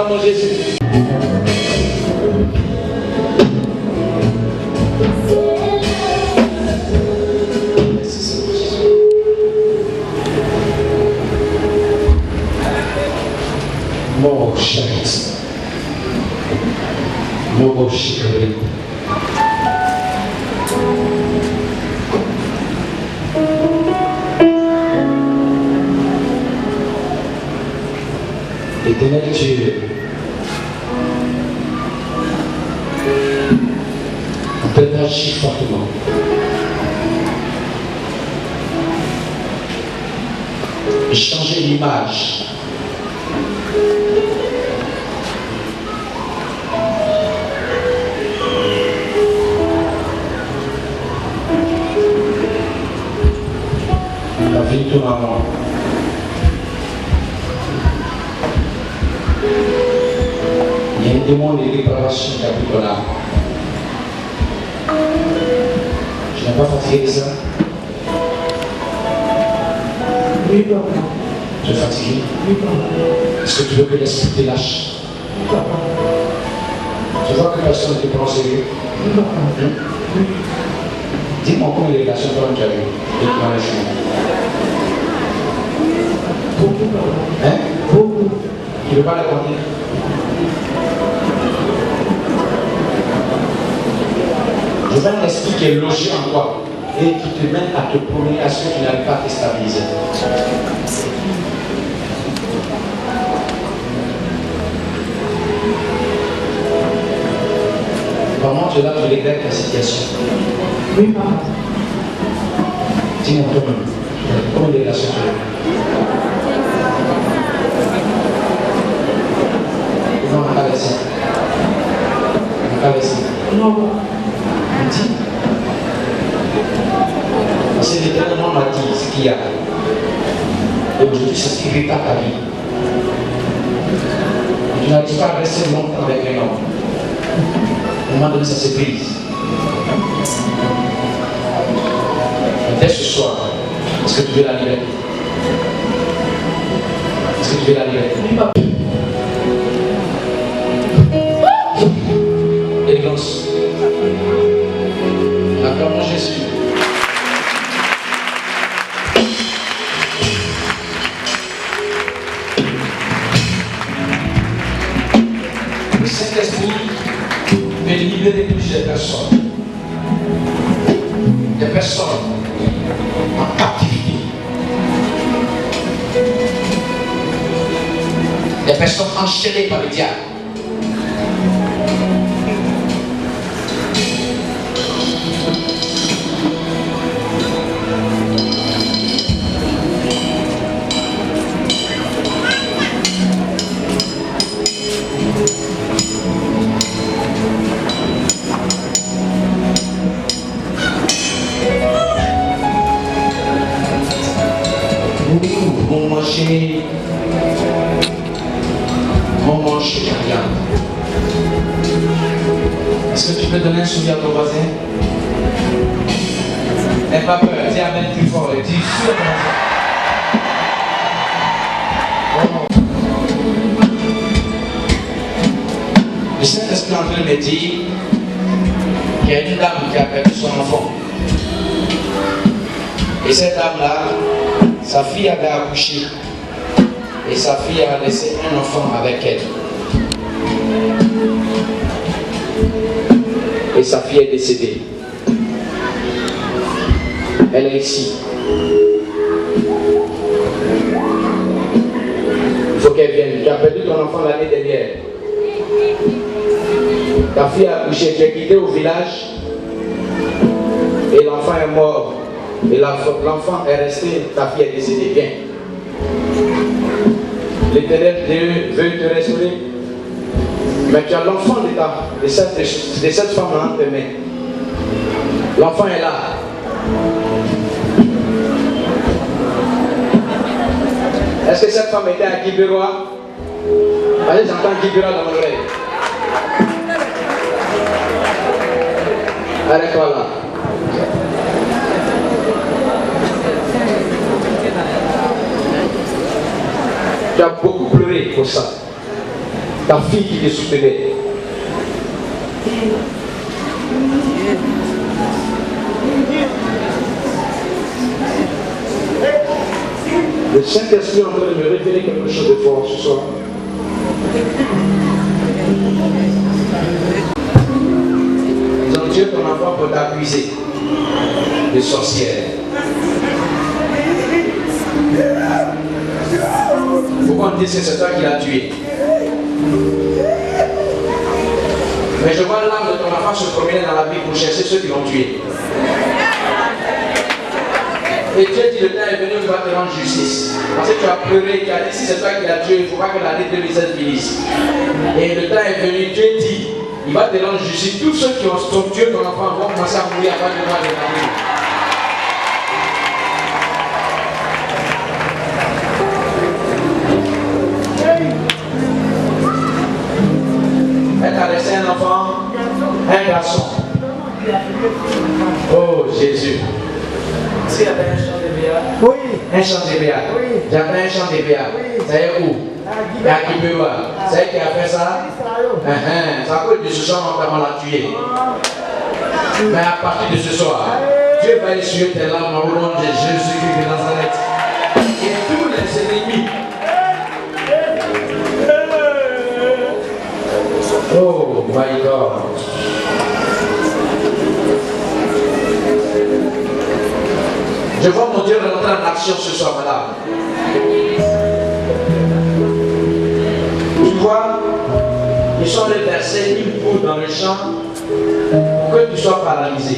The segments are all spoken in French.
Acclamons Jésus. Mon chéri, mon chéri. L'Éternel Dieu peut agir fortement. Changer l'image. La vie de maman. Il y a une demande de réparation capitale. Je n'ai pas fatigué de ça. Oui, papa. Tu es fatigué? Oui, papa. Est-ce que tu veux que l'esprit te lâche? Oui, papa. Tu vois que personne ne te prend au sérieux? Oui, papa. Oui. Dis-moi combien de relations toi tu as eu depuis ma naissance? Beaucoup, papa. Hein? Beaucoup. Tu ne veux pas les compter? Je veux un esprit qui est logé en toi et qui te mène à te promener à ceux qui n'arrivent pas à te stabiliser. Comment tu es là, tu regrettes ta situation? Oui, papa. Dis-moi toi-même, combien de relations tu as eues? Non, on n'a pas laissé. On n'a pas laissé. Non, papa. On dit. Parce que l'Éternel m'a dit ce qu'il y a. Et aujourd'hui, c'est ce qui répare ta vie. Tu n'arrives pas à rester longtemps avec un homme. À un moment donné, ça se brise. Dès ce soir, est-ce que tu veux la liberté? Est-ce que tu veux la liberté? Oui, papa. Élégance. Acclamons Jésus. Le Saint-Esprit peut libérer plusieurs personnes. Des personnes en captivité. Des personnes enchaînées par le diable. Mon chéri, regarde. Est-ce que tu peux donner un sourire à ton voisin? N'aie pas peur, dis amen plus fort et dis sur ton voisin. Le Saint-Esprit est en train de me dire qu'il y a une dame qui a perdu son enfant. Et cette dame-là, sa fille avait accouché. Et sa fille a laissé un enfant avec elle. Et sa fille est décédée. Elle est ici. Il faut qu'elle vienne. Tu as perdu ton enfant l'année dernière. Ta fille a accouché. Tu es quitté au village. Et l'enfant est mort. Et l'enfant est resté. Ta fille est décédée. Viens. L'Éternel veut te restaurer. Mais tu as l'enfant de cette femme entre tes mains. L'enfant est là. Est-ce que cette femme était à Guibérois? Allez, j'entends Guibérois dans mon oreille. Arrête-toi là. Tu as beaucoup pleuré pour ça. ta fille qui te soutenait. Le Saint-Esprit est en train de me révéler quelque chose de fort ce soir. Ils ont tué ton enfant pour t'accuser de sorcière. Pourquoi on dit que c'est toi qui l'as tué? Mais je vois l'âme de ton enfant se promener dans la vie pour chercher ceux qui l'ont tué. Et Dieu dit, le temps est venu, il va te rendre justice. Parce que tu as pleuré, tu as dit, si c'est toi qui l'as tué, il ne faut pas que l'année 2016 finisse. Et le temps est venu, Dieu dit, il va te rendre justice. Tous ceux qui ont tué ton enfant vont commencer à mourir avant de voir les familles. Elle t'a laissé un enfant, un garçon. Oh Jésus. Est-ce qu'il y avait un chant de béat? Oui. Un chant de béat? Oui. J'avais un chant de béat. Oui. C'est où? À Kibewa. C'est qui a fait ça? C'est à cause de ce soir, on l'a tué. Mais à partir de ce soir, Dieu va essuyer tes larmes au nom de Jésus-Christ de Nazareth. Et tous les ennemis. Oh my God. Je vois mon Dieu rentrer en action ce soir, madame. Tu vois, ils sont les versets une poule dans le champ pour que tu sois paralysé.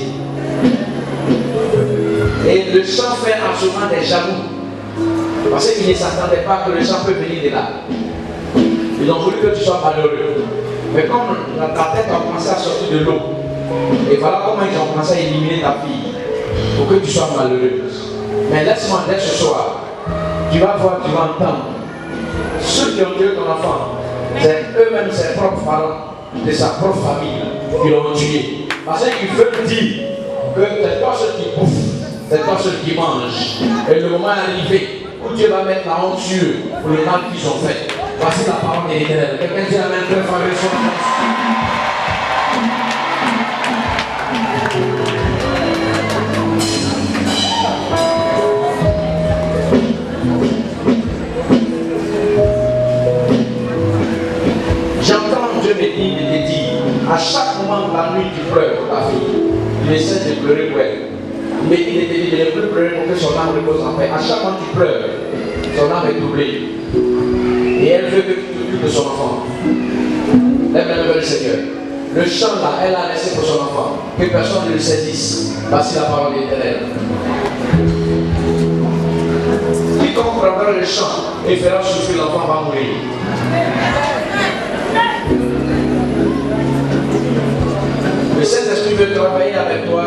Et le champ fait absolument des jaloux. Parce qu'ils ne s'attendaient pas que le champ peut venir de là. Ils ont voulu que tu sois malheureux. Mais comme ta tête a commencé à sortir de l'eau, et voilà comment ils ont commencé à éliminer ta fille, pour que tu sois malheureuse. Mais laisse-moi dire ce soir, tu vas voir, tu vas entendre. Ceux qui ont tué ton enfant, c'est eux-mêmes ses propres parents, de sa propre famille, qui l'ont tué. Parce qu'ils veulent dire que c'est toi ceux qui bouffent, c'est toi ceux qui mangent. Et le moment est arrivé où Dieu va mettre la honte sur eux pour le mal qu'ils ont fait. Voici la parole de l'Éternel. Quelqu'un dit amen, très fort, j'entends Dieu me dire, à chaque moment de la nuit tu pleures pour ta fille. Il essaie de pleurer pour elle. Il me dit de ne plus pleurer pour que son âme repose en paix. À chaque moment tu pleures, son âme est doublée. Et elle veut que tu t'occupes de son enfant. Lève le Seigneur. Le champ là, elle a laissé pour son enfant. Que personne ne le saisisse. Voici la parole de l'Éternel. Quiconque prendra le champ et fera souffrir l'enfant va mourir. Le Saint-Esprit veut travailler avec toi.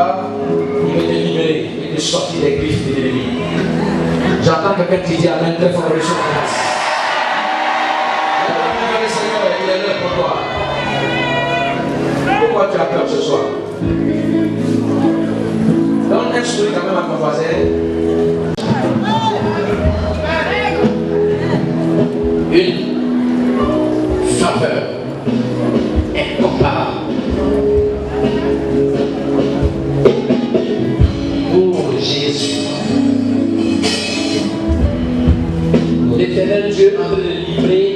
Il veut te libérer et te sortir des griffes de l'ennemi. J'entends quelqu'un qui dit amen très fort sur la place. Il est là pour toi. Pourquoi tu as peur ce soir? Donne un sourire quand même à ton voisin. Une faveur incomparable. Oh Jésus. L'Éternel Dieu est en train de livrer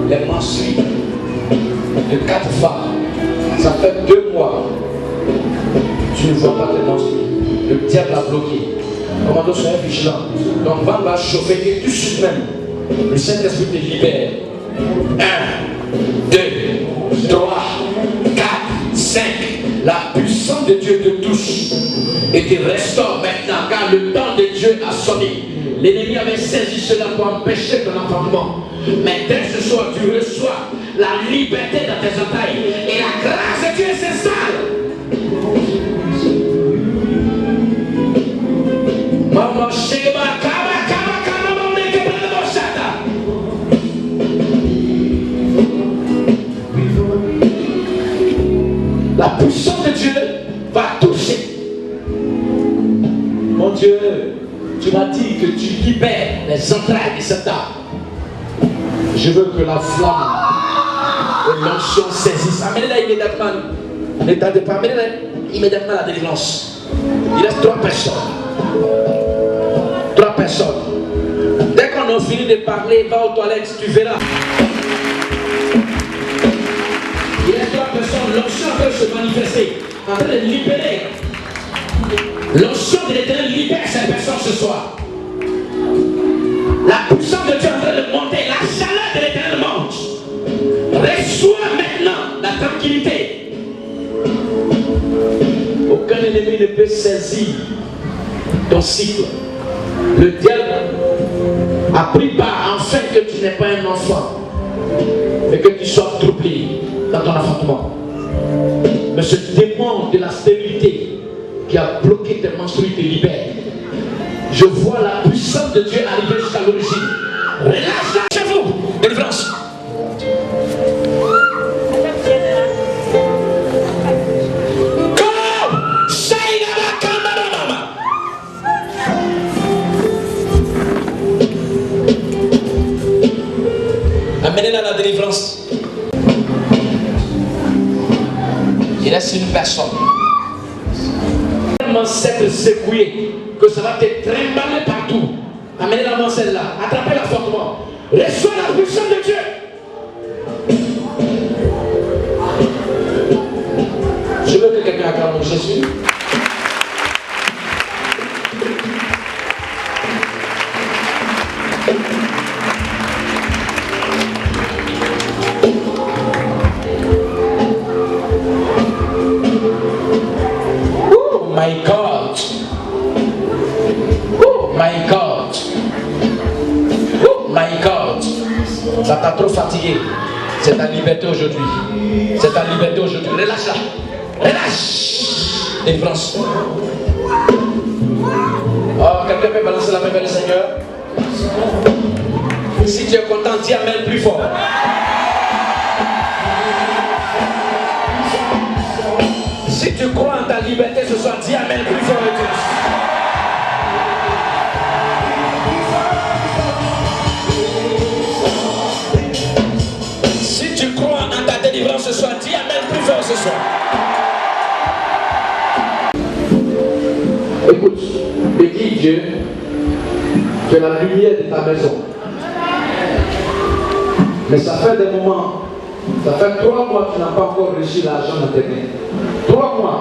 les menstrues de 4 femmes. Ça fait 2 mois. Tu ne vois pas tes menstrues. Le diable a bloqué. Commando, soyez vigilant. Donc, vent va chauffer et tout de suite même, le Saint-Esprit te libère. 1, 2, 3, 4, 5. La puissance de Dieu te touche et te restaure maintenant, car le temps de Dieu a sonné. L'ennemi avait saisi cela pour empêcher ton enfantement. Mais dès ce soir, tu reçois la liberté dans tes entrailles et la grâce de Dieu s'installe. Maman, Sheba, la puissance de Dieu va toucher. Mon Dieu, tu m'as dit que tu libères les entrailles de cette âme. Je veux que la flamme l'onction saisisse. Amenez-la immédiatement. Ne tardez pas, amenez-la immédiatement à la délivrance. Il reste 3 personnes. 3 personnes. Dès qu'on a fini de parler, va aux toilettes, tu verras. Il reste 3 personnes. L'onction peut se manifester. En train de libérer. L'onction de l'Éternel libère ces personnes ce soir. La puissance de Dieu est en train de monter. La chaleur de l'Éternel monte. Reçois maintenant la tranquillité. Aucun ennemi ne peut saisir ton cycle. Le diable a pris part afin que tu n'aies pas un enfant, mais que tu sois troublé dans ton enfantement. Mais ce démon de la stérilité qui a bloqué tes menstrues te libère. Je vois la puissance de Dieu arriver jusqu'à l'origine. Relâche-la chez vous. Délivrance. Amenez-la à la délivrance. Il reste une personne. Tellement cette secouée que ça va te trimballer partout. Amenez-la dans celle-là. Attrapez-la fortement. Reçois la puissance de Dieu. Je veux que quelqu'un acclame Jésus. My God. Oh my God. Oh my God. Ça t'a trop fatigué. C'est ta liberté aujourd'hui. C'est ta liberté aujourd'hui. Relâche-la. Relâche. Délivrance. Oh, quelqu'un peut balancer la main vers le Seigneur. Si tu es content, dis amen plus fort. Si tu crois en ta liberté ce soir, dis amen plus fort. Si tu crois en ta délivrance ce soir, dis amen plus fort ce soir. Écoute, bénis Dieu, tu es la lumière de ta maison. Mais ça fait des moments, ça fait 3 mois que tu n'as pas encore reçu l'argent dans tes mains. 3 mois,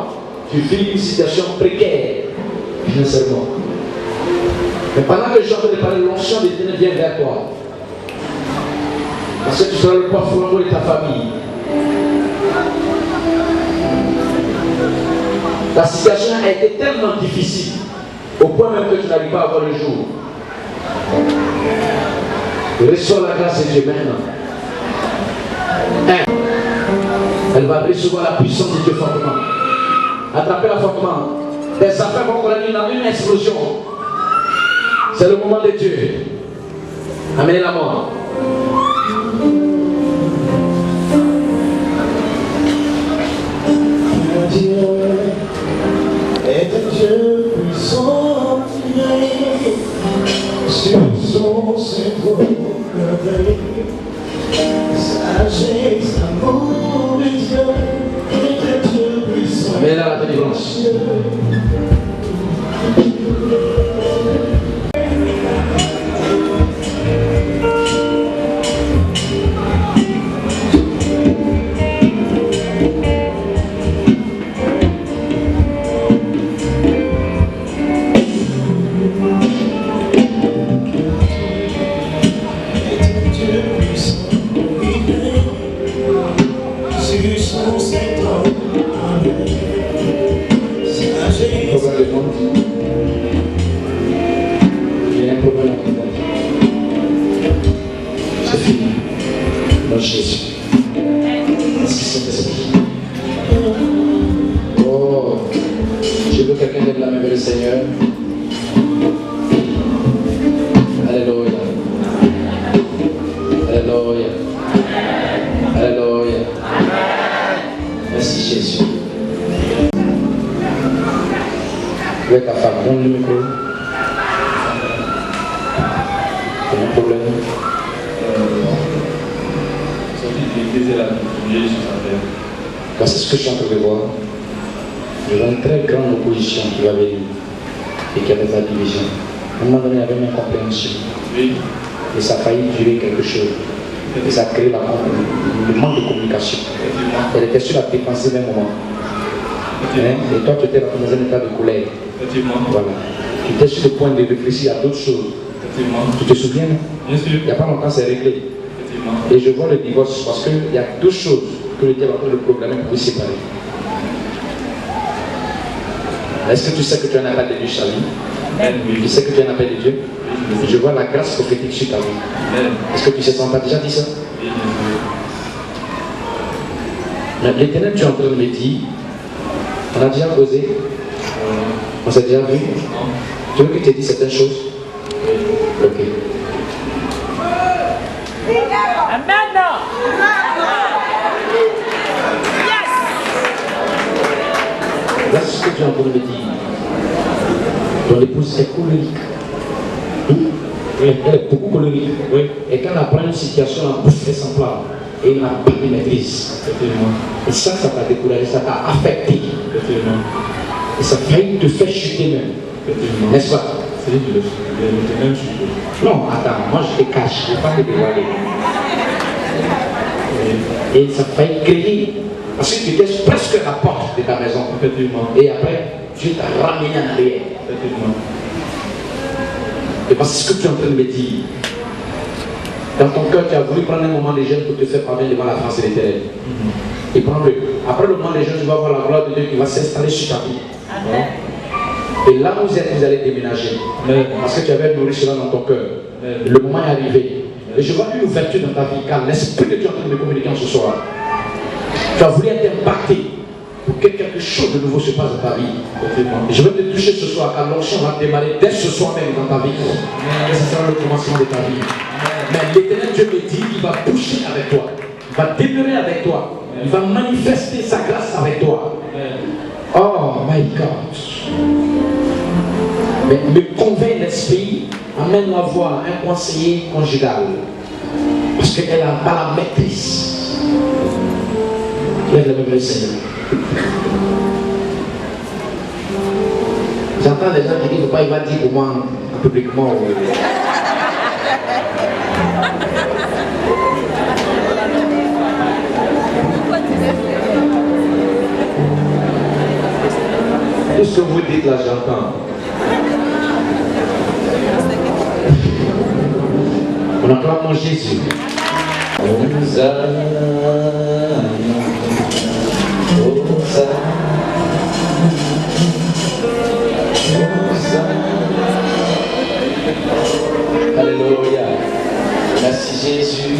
tu vis une situation précaire financièrement. Mais pendant que je suis en train de parler, l'onction de Dieu vient vers toi. Parce que tu seras le porte-flambeau de ta famille. La situation a été tellement difficile, au point même que tu n'arrives pas à voir le jour. Reçois la grâce de Dieu maintenant. Elle va recevoir la puissance de Dieu fortement. Attrapez-la fortement. Tes affaires vont connaître une explosion. C'est le moment de Dieu. Amenez la mort. Dieu est un Dieu puissant, sur son trône merveilleux, sagesse, amour et Dieu est un Dieu puissant. Amenez la délivrance. Jésus. Merci Saint-Esprit. Oh, je veux quelqu'un lève la main vers le Seigneur. Alléluia. Alléluia. Alléluia. Merci Jésus. Avec ta femme, prends le micro. Il y a un problème. Quand c'est ce que je suis en train de voir, je vois une très grande opposition qui va venir et qui avait la division. À un moment donné, il y avait une incompréhension. Et ça a failli durer quelque chose. Et ça a créé le manque de communication. Elle était sur la défensive à un moment. Et toi, tu étais dans un état de colère. Voilà. Tu étais sur le point de réfléchir à d'autres choses. Tu te souviens? Bien sûr. Il n'y a pas longtemps, c'est réglé. Et je vois le divorce parce qu'il y a deux choses que le diable a le programme pour séparer. Est-ce que tu sais que tu as un appel de Dieu, Charlie? Tu sais que tu as un appel de Dieu? Je vois la grâce prophétique sur ta vie. Est-ce que tu sais ça? On t'a déjà dit ça? Mais l'Éternel, tu es en train de me dire, on a déjà causé, on s'est déjà vu. Tu veux que je te dise certaines choses? Ok. Amen. Là, c'est ce que tu es en train de me dire. Ton épouse est colérique. Elle est beaucoup colérique. Oui. Et quand elle apprend une situation, elle pousse les semblables. Et il n'a pas de maîtrise. Et ça t'a découragé, ça t'a affecté. Et ça a failli te faire chuter même. N'est-ce pas? Non, attends, moi je te cache, je ne vais pas te dévoiler. Et ça a failli créer. Parce que tu étais presque à la porte de ta maison. Et après, Dieu t'a ramené en arrière. Et parce que ce que tu es en train de me dire, dans ton cœur, tu as voulu prendre un moment de jeûne pour te faire parvenir devant la face de l'Éternel. Et prends-le. Après le moment de jeûne, tu vas voir la gloire de Dieu qui va s'installer sur ta vie. Amen. Et là où vous êtes, vous allez déménager. Parce que tu avais nourri cela dans ton cœur. Le moment est arrivé. Et je vois une ouverture dans ta vie, car l'esprit que tu es en train de me communiquer ce soir. Tu as voulu être impacté pour que quelque chose de nouveau se passe dans ta vie. Et je veux te toucher ce soir, car l'onction va démarrer dès ce soir même dans ta vie. Et ce sera le commencement de ta vie. Mais l'Éternel Dieu me dit qu'il va bouger avec toi. Il va demeurer avec toi. Il va manifester sa grâce avec toi. Oh my God. Mais me convainc l'esprit, amène-la voir un conseiller conjugal. Parce qu'elle n'a pas la maîtrise. Lève le même Seigneur. J'entends des gens qui disent il va dire pour moi publiquement. Tout ce que vous dites là, j'entends. On acclame Jésus. Alléluia. Merci Jésus.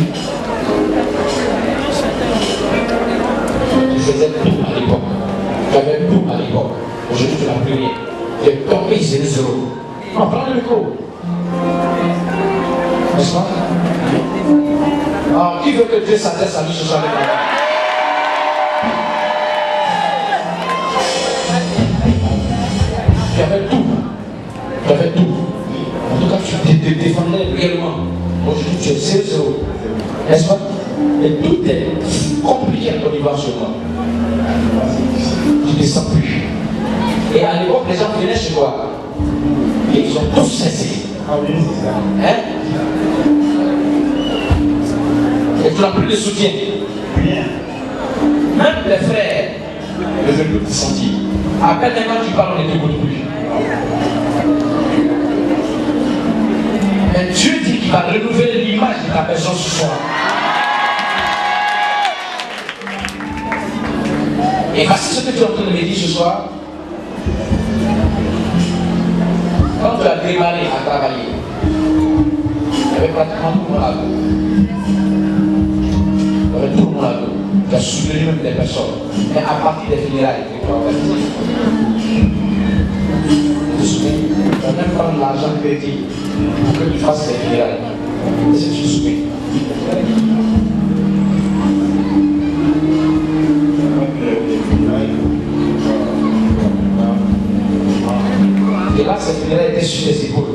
Tu faisais tout à l'époque. Tu avais tout à l'époque. Aujourd'hui tu n'as plus rien. Tu es tombé sur les zéros. Non, prends le micro. N'est-ce pas? Alors, qui veut que Dieu s'adresse à lui ce soir? Tu avais tout. Tu avais tout. En tout cas, tu te défendais réellement. Aujourd'hui, tu es 0-0. N'est-ce pas? Et tout est compliqué à ton niveau actuellement. Tu ne sens plus. Et à l'époque, les gens venaient chez toi. Et ils ont tous cessé. Hein? Et tu n'as plus de soutien. Même les frères ne veulent plus te sentir. À peine quand tu parles, on ne t'écoute plus. Mais Dieu dit qu'il va renouveler l'image de ta personne ce soir. Et voici ce que tu es en train de me dire ce soir. Quand tu as démarré à travailler, il y avait pratiquement tout le monde à dos. Il y avait tout le monde à dos. Tu as soutenu même des personnes. Mais à partir des funérailles, tu peux organiser. Tu te souviens? Tu vas même prendre l'argent crédit pour que tu fasses des funérailles. Est-ce que tu te souviens? Et là, ces funérailles étaient sur les épaules.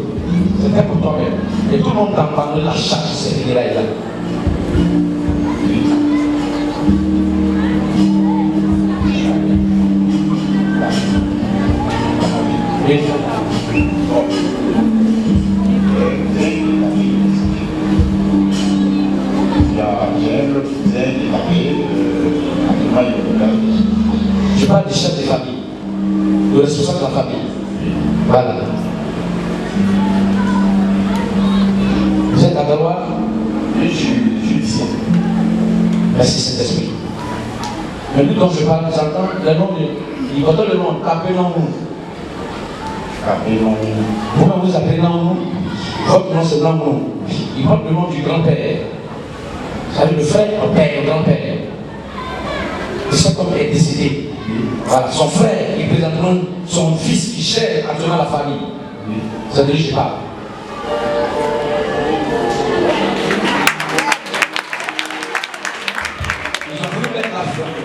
C'était pour toi-même. Et tout le monde t'en parle de la charge de ces funérailles-là. Oui. Je parle du chef de famille, le responsable de la famille. Voilà. Vous êtes à Galois? Je suis ici. Merci Saint-Esprit. Mais nous, quand je parle, j'entends le nom il entend le nom Capelon. Vous vous appelez Naoumou. Votre nom c'est Naoumou. Il porte le nom du grand-père. Ça veut dire le frère, le père, le grand-père. Et cet homme est décédé. Voilà, son frère, il présente son fils qui cherche actuellement la famille. Ça veut dire je parle. Ils ont voulu mettre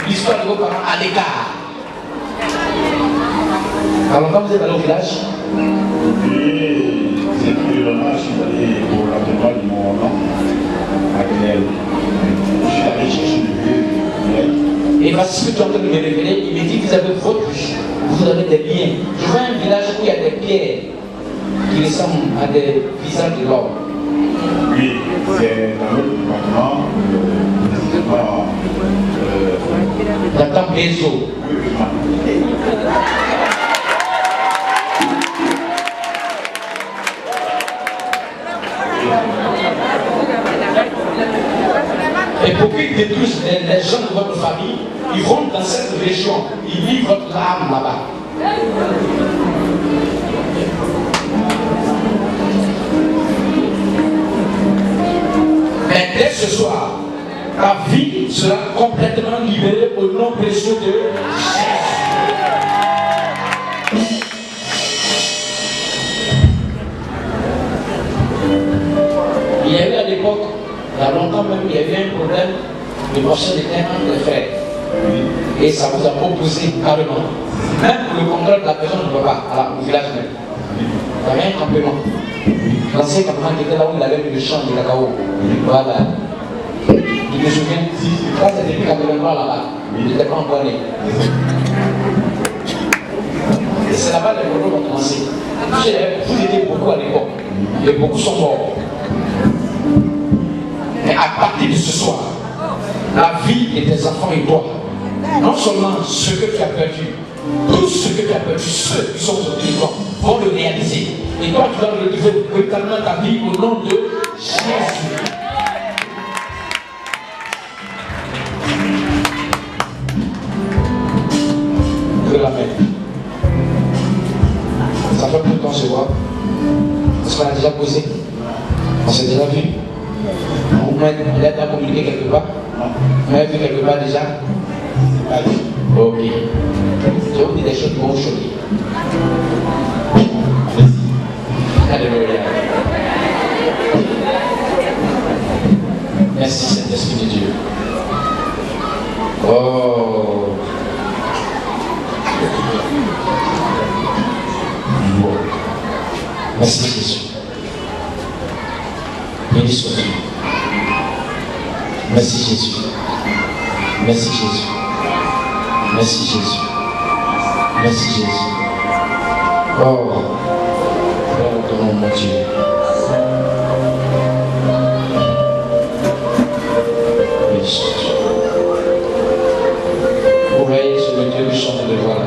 l'histoire de vos parents à l'écart. Alors quand vous êtes allé au village, c'est que le match, je suis allé pour l'enterrement de mon nom à Claire. Je suis allé chercher le vieux. et voici ce que tu es en train de me révéler, il me dit que vous avez votre vie, vous avez des biens. Je vois un village où il y a des pierres qui ressemblent à des visages de l'homme. Oui, c'est dans le département. J'entends Bézo. Et pour qu'ils détruisent les gens de votre famille, ils vont dans cette région, ils livrent votre âme là-bas. Mais dès ce soir, ta vie sera complètement libérée au nom précieux de Jésus. Il y a eu à l'époque, il y a longtemps même, il y avait un problème de marché de terre entre les frères. Et ça vous a opposé carrément. Même pour le contrôle de la personne ne peut pas, au village même. Il y avait un campement. L'ancien campement qui était là où il avait mis le champ de cacao. Voilà. Je me souviens, là c'est depuis 83 là-bas. Il n'était pas encore né. Et c'est là-bas que les problèmes ont commencé. Vous étiez beaucoup à l'époque. Et beaucoup sont morts. Mais à partir de ce soir, la vie de tes enfants et toi, non seulement ce que tu as perdu, tout ce que tu as perdu, ceux qui sont sur le territoire vont le réaliser. Et toi, tu dois retrouver véritablement ta vie au nom de Jésus. Que la main. Ça fait plus de temps qu'on se voit. Est-ce qu'on a déjà posé? On s'est déjà vu? On a déjà communiqué quelque part? On a vu quelque part déjà? Ok. Je vous dis des choses qui vont vous choquer. Alléluia. Merci Saint-Esprit de Dieu. Oh. Merci Jésus. Béni sois-tu. Merci Jésus. Merci Jésus. Merci Jésus. Merci Jésus. Oh, Père, ton nom, mon Dieu. Béni sois-tu. Vous voyez sur le Dieu du chant de voix là.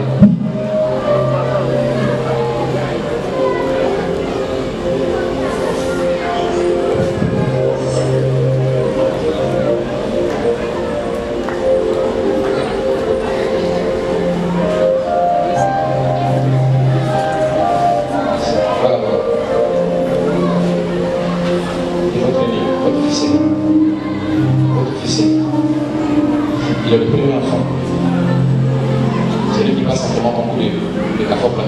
Il est le premier enfant. C'est lui qui passe simplement concours de CAFOP là.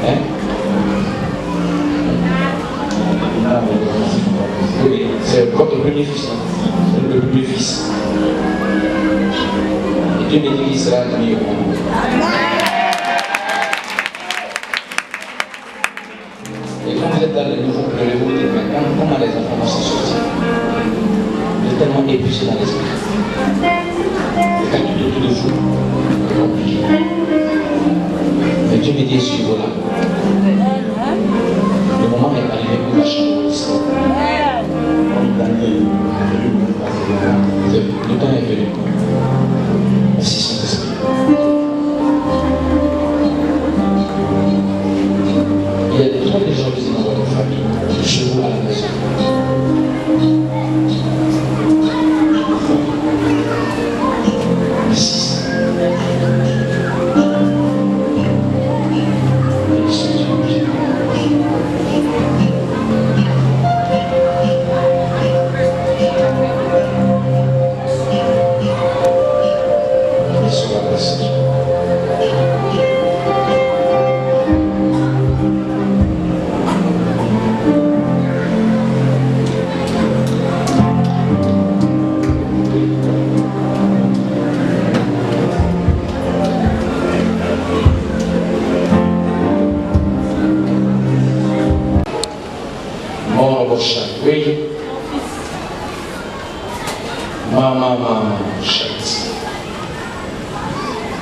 Hein? Oui, c'est votre premier fils. C'est le premier fils. Et Dieu me dit qu'il sera admis au concours. Et quand vous êtes dans le nouveau pleurez, vous dites, mais comment les enfants vont s'en sortir? Vous êtes tellement épuisé dans l'esprit. Et quand tu te tous les jours, c'est compliqué. Mais Dieu Dieu me dit sur vous là. Le moment est arrivé pour la changer l'histoire. Le temps est venu. Merci Saint-Esprit. Il y a trop de gens qui sont dans votre famille, chez vous à la maison. Merci. Oui. Maman, chat.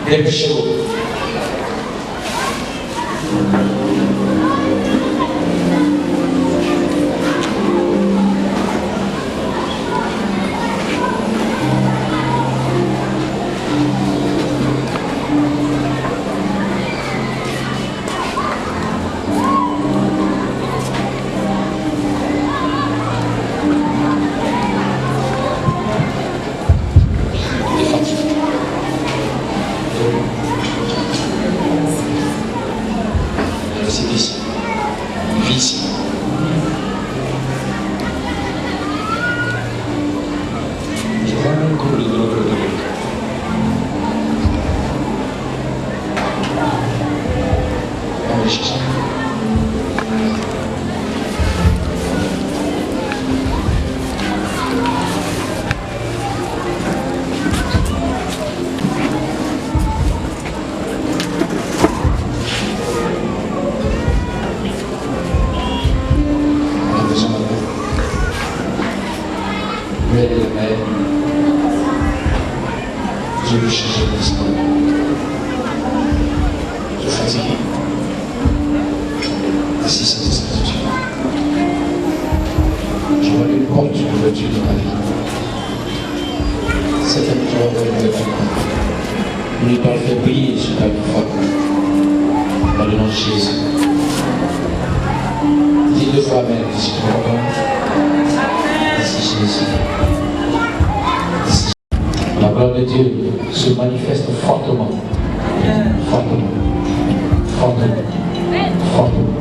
Dépêchez-vous. Je veux changer l'histoire. Je suis fatigué. Merci Saint-Esprit. Je vois une porte d'ouverture dans ma vie. Cette année, tu vas voir une fois. Nous doit faire briller sur ta vie forte. Dans le nom de Jésus. Dis deux fois Amen. Si tu comprends. Merci Jésus. La gloire de Dieu se manifeste fortement. Fortement. Fortement. Fortement.